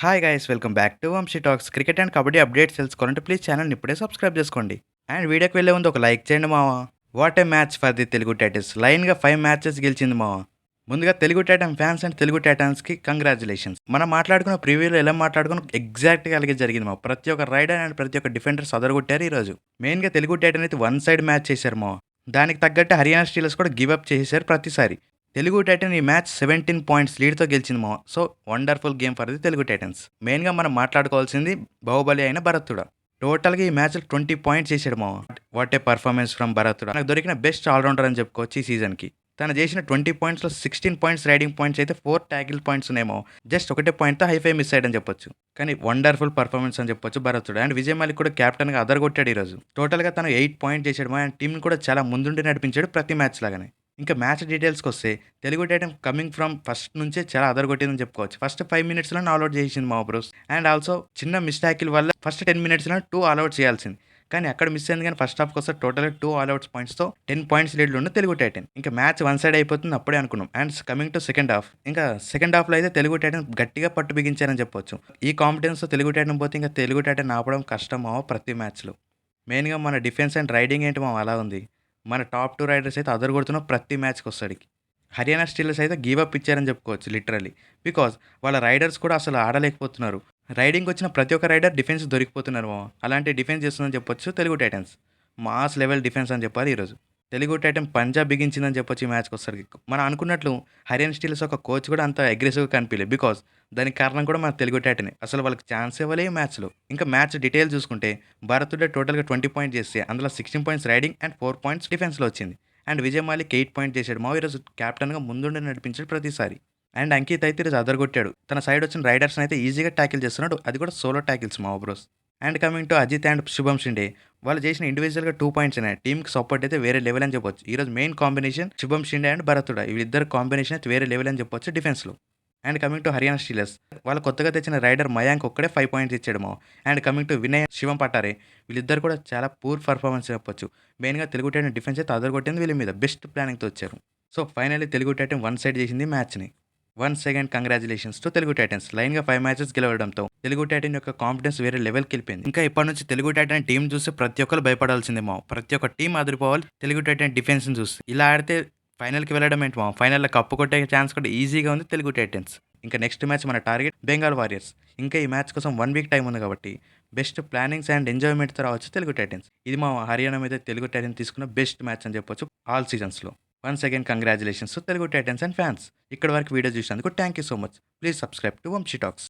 Hi guys welcome back to Vamsi talks. Cricket and kabaddi updates తెలుసుకోవాలంటే please ఛానల్ని ఇప్పుడే subscribe చేసుకోండి. అండ్ వీడియోకి వెళ్ళే ముందు ఒక లైక్ చేయండి మావా. What a match for the Telugu Titans. లైన్గా 5 మ్యాచెస్ గెలిచింది మావా. ముందుగా Telugu Titan fans and Telugu టైటన్స్కి కంగ్రాచులేషన్స్. మనం మాట్లాడుకున్న ప్రివ్యూలో ఎలా మాట్లాడుకున్న ఎగ్జాక్ట్గా అలాగే జరిగింది మా. ప్రతి ఒక్క రైడర్ అండ్ ప్రతి ఒక్క డిఫెండర్స్ అదరగొట్టారు ఈరోజు. మెయిన్గా తెలుగు టైటన్ అయితే వన్ సైడ్ మ్యాచ్ చేశారు మావా. దానికి తగ్గట్టు హర్యానా స్టీలర్స్ కూడా గివ్ అప్ చేసేసారు ప్రతిసారి. తెలుగు టైటన్ ఈ మ్యాచ్ 17 పాయింట్స్ లీడ్తో గెలిచింది మా. So wonderful game for the Telugu Titans. మెయిన్గా మనం మాట్లాడుకోవాల్సింది బాహుబలి అయిన భరతుడ. టోటల్గా ఈ మ్యాచ్లో 20 పాయింట్స్ చేశాడు మా. వాట్ ఏ పర్ఫార్మెన్స్ ఫ్రమ్ భరతుడ. నాకు దొరికిన బెస్ట్ ఆల్రౌండర్ అని చెప్పుకోవచ్చు ఈ సీజన్కి. తను చేసిన 20 పాయింట్స్లో 16 పాయింట్స్ రైడింగ్ పాయింట్స్ అయితే 4 ట్యాకిల్ పాయింట్స్ ఉన్నాయేమో. జస్ట్ ఒకటే పాయింట్తో హైఫై మిస్ అయ్యని చెప్పొచ్చు. కానీ వండర్ఫుల్ పర్ఫార్మెన్స్ అని చెప్పొచ్చు భరతుడు. అండ్ విజయ్ మాలిక్ కూడా కెప్టెన్గా అదరగొట్టాడు ఈరోజు. టోటల్గా తను 8 పాయింట్ చేశాడు మా. అండ్ టీంని కూడా చాలా ముందుండి నడిపించాడు ప్రతి మ్యాచ్ లాగానే. ఇంకా మ్యాచ్ డీటెయిల్స్కి వస్తే Telugu Titan coming from first నుంచే చాలా అదరగొట్టిందని చెప్పుకోవచ్చు. ఫస్ట్ 5 మినిట్స్లో ఆల్అౌట్ చేసింది మా బ్రోస్. అండ్ ఆల్సో చిన్న మిస్టాకిల్ వల్ల ఫస్ట్ 10 మినిట్స్లో 2 ఆల్అౌట్ చేయాల్సింది. కానీ అక్కడ మిస్ అయింది. కానీ ఫస్ట్ హాఫ్కి వస్తే టోటల్గా 2 ఆల్అౌట్స్ పాయింట్స్తో 10 పాయింట్స్ లీడ్లో ఉన్న తెలుగు టైటన్. ఇంకా మ్యాచ్ వన్ సైడ్ అయిపోతుంది అప్పుడే అనుకున్నాం. And coming to second half, ఇంకా సెకండ్ హాఫ్లో అయితే తెలుగు టైటన్ గట్టిగా పట్టు బిగించారని చెప్పొచ్చు. ఈ కాంపిటెన్స్తో తెలుగు టైటన్ పోతే ఇంకా తెలుగు టైటన్ ఆపడం కష్టం ప్రతి మ్యాచ్లో. మెయిన్గా మన డిఫెన్స్ అండ్ రైడింగ్ ఏంటి అలా ఉంది. మన టాప్ 2 రైడర్స్ అయితే అదరగొడుతున్న ప్రతి మ్యాచ్కి వస్తాడికి. హర్యానా స్టీలర్స్ అయితే గివ్ అప్ ఇచ్చారని చెప్పుకోవచ్చు లిటరలీ. బికాజ్ వాళ్ళ రైడర్స్ కూడా అసలు ఆడలేకపోతున్నారు. రైడింగ్ వచ్చిన ప్రతి ఒక్క రైడర్ డిఫెన్స్ దొరికిపోతున్నారు అలాంటి డిఫెన్స్ చేస్తుందని చెప్పొచ్చు Telugu Titans. Mass level defence అని చెప్పాలి ఈరోజు. తెలుగు టైటన్ పంజాబ్ బిగించిందని చెప్పొచ్చు ఈ మ్యాచ్కి వస్తారు. మనం అనుకున్నట్లు హర్యానా స్టీలర్స్ ఒక కోచ్ కూడా అంత అగ్రెసివ్గా కనిపించలేదు. బికాజ్ దానికి కారణం కూడా మన తెలుగు టైటనే. అసలు వాళ్ళకి ఛాన్స్ ఇవ్వలే ఈ మ్యాచ్లో. ఇంకా మ్యాచ్ డీటెయిల్ చూసుకుంటే భరతుడే టోటల్గా 20 పాయింట్స్ చేస్తే అందులో 16 పాయింట్స్ రైడింగ్ అండ్ 4 పాయింట్స్ డిఫెన్స్లో వచ్చింది. అండ్ విజయ్ మాలిక్ 8 పాయింట్ చేశాడు మా. ఈరోజు కెప్టెన్గా ముందుండి నడిపించాడు ప్రతిసారి. అండ్ అంకిత్ అయితే ఈరోజు అదరగొట్టాడు. తన సైడ్ వచ్చిన రైడర్స్ని అయితే ఈజీగా ట్యాకిల్ చేస్తున్నాడు. అది కూడా సోలో ట్యాకిల్స్ మా bros. And coming to Ajit and Shubham Shinde, వాళ్ళు చేసిన ఇండివిజువల్గా 2 పాయింట్స్ ఉన్నాయి. టీమ్కి సపోర్ట్ అయితే వేరే లెవెల్ అని చెప్పొచ్చు. ఈరోజు మెయిన్ కాంబినేషన్ శుభం షిండే అండ్ భరతుడ. వీళ్ళిద్దరు కాంబినేషన్ అయితే వేరే లెవెల్ అని చెప్పొచ్చు డిఫెన్స్లో. And coming to Haryana Steelers, వాళ్ళు కొత్తగా తెచ్చిన రైడర్ మయాంక్ ఒక్కడే 5 పాయింట్స్ ఇచ్చాడు మా. అండ్ కమింగ్ టు వినయ్ శివం పటారే, వీళ్ళిద్దరు కూడా చాలా పూర్ పర్ఫార్మెన్స్ చెప్పొచ్చు. మెయిన్గా తెలుగు టైటన్ డిఫెన్స్ అయితే అదరగొట్టింది వీళ్ళ మీద బెస్ట్ ప్లానింగ్తో వచ్చారు. So finally Telugu Titan one side చేసింది మ్యాచ్ని. Once again congratulations to Telugu Titans. లైన్గా 5 మ్యాచెస్ గెలవడంతో తెలుగు టైటన్ యొక్క కాన్ఫిడెన్స్ వేరే లెవెల్కి వెళ్ళిపోయింది. ఇంకా ఇప్పటి నుంచి తెలుగు టైటన్ టీం చూస్తే ప్రతి ఒక్కరు భయపడాల్సిందే మా. ప్రతి ఒక్క టీం అదిరిపోవాలి తెలుగు టైటన్ డిఫెన్స్ని చూసి. ఇలా ఆడితే ఫైనల్కి వెళ్ళడం ఏంటి మా. ఫైనల్లో కప్పు కొట్టే ఛాన్స్ కూడా ఈజీగా ఉంది తెలుగు టైటన్స్. ఇంకా నెక్స్ట్ మ్యాచ్ మన టార్గెట్ బెంగాల్ వారియర్స్. ఇంకా ఈ మ్యాచ్ కోసం 1 వీక్ టైం ఉంది కాబట్టి బెస్ట్ ప్లానింగ్స్ అండ్ ఎంజాయ్మెంట్తో రావచ్చు తెలుగు టైటన్స్. ఇది మా హర్యానా మీద తెలుగు టైటన్ తీసుకున్న బెస్ట్ మ్యాచ్ అని చెప్పొచ్చు ఆల్ సీజన్స్లో. Once again congratulations to Telugu Titans and fans. ఇక్కడ వరకు వీడియో చూసినందుకు thank you so much. Please subscribe to Vamsi talks.